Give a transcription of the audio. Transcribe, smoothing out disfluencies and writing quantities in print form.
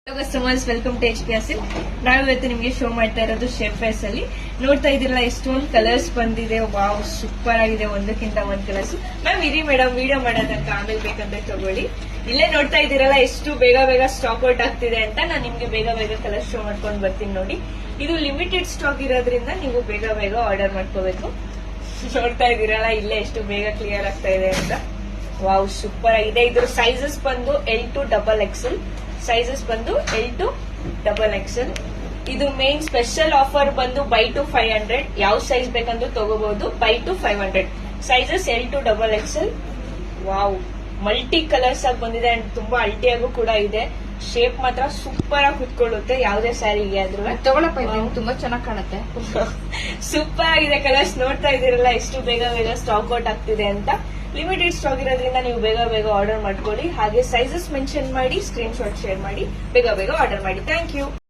Customers welcome to HPS. ನಾವು ಇವತ್ತು ನಿಮಗೆ ಶೋ ಮಾಡ್ತಾ ಇರೋದು ಶೇಪ್ ಫೇಸ್ ಅಲ್ಲಿ ನೋಡ್ತಾ ಇದಿರಲ್ಲ ಎಷ್ಟೊಂದು ಕಲರ್ಸ್ ಬಂದಿದೆ. ವಾವ್, ಸೂಪರ್ ಆಗಿದೆ, ಒಂದಕ್ಕಿಂತ ಒಂದ್ ಕಲರ್ಸ್. ಮ್ಯಾಮ್ ಇರಿ ಮೇಡಮ್, ವಿಡಿಯೋ ಮಾಡೋದಂತ ಆಮೇಲೆ ಬೇಕಂತ ತಗೊಳ್ಳಿ. ಇಲ್ಲೇ ನೋಡ್ತಾ ಇದಿರಲ್ಲ ಎಷ್ಟು ಬೇಗ ಬೇಗ ಸ್ಟಾಕ್ ಔಟ್ ಆಗ್ತಿದೆ ಅಂತ. ನಾನು ನಿಮ್ಗೆ ಬೇಗ ಬೇಗ ಕಲರ್ ಶೋ ಮಾಡ್ಕೊಂಡು ಬರ್ತೀನಿ ನೋಡಿ. ಇದು ಲಿಮಿಟೆಡ್ ಸ್ಟಾಕ್ ಇರೋದ್ರಿಂದ ನೀವು ಬೇಗ ಬೇಗ ಆರ್ಡರ್ ಮಾಡ್ಕೋಬೇಕು. ನೋಡ್ತಾ ಇದಿರಲ್ಲ ಇಲ್ಲೇ ಎಷ್ಟು ಬೇಗ ಕ್ಲಿಯರ್ ಆಗ್ತಾ ಇದೆ ಅಂತ. ವಾವ್, ಸೂಪರ್ ಆಗಿದೆ. ಇದ್ರ ಸೈಜಸ್ ಬಂದು L to XXL ಸೈಜಸ್ ಬಂದು L to XXL. ಇದು ಮೇನ್ ಸ್ಪೆಷಲ್ ಆಫರ್ ಬಂದು ಬೈ ಟು 500. ಯಾವ ಸೈಜ್ ಬೇಕಂದ್ರೂ ತಗೋಬಹುದು. By two 500 sizes L to XXL. Wow, multi colours ಆಗಿ ಬಂದಿದೆ ಅಂಡ್ ತುಂಬಾ ಅಲ್ಟಿಯಾಗೂ ಕೂಡ ಇದೆ. ಶೇಪ್ ಮಾತ್ರ ಸೂಪರ್ ಆಗಿ ಕುತ್ಕೊಳ್ಳುತ್ತೆ ಯಾವುದೇ ಸ್ಯಾರಿಗೆ ಆದ್ರೂ. ತಗೊಳಪ್ಪ, ತುಂಬಾ ಚೆನ್ನಾಗಿ ಕಾಣುತ್ತೆ. ಸೂಪರ್ ಆಗಿದೆ ಕಲರ್ಸ್. ನೋಡ್ತಾ ಇದೀರಲ್ಲ ಎಷ್ಟು ಬೇಗ ಬೇಗ ಸ್ಟಾಕ್ ಔಟ್ ಆಗ್ತಿದೆ ಅಂತ. ಲಿಮಿಟೆಡ್ ಸ್ಟಾಕ್ ಇರೋದ್ರಿಂದ ನೀವು ಬೇಗ ಬೇಗ ಆರ್ಡರ್ ಮಾಡ್ಕೊಳ್ಳಿ. ಹಾಗೆ ಸೈಜಸ್ ಮೆನ್ಷನ್ ಮಾಡಿ ಸ್ಕ್ರೀನ್ ಶಾಟ್ ಶೇರ್ ಮಾಡಿ ಬೇಗ ಬೇಗ ಆರ್ಡರ್ ಮಾಡಿ. Thank you.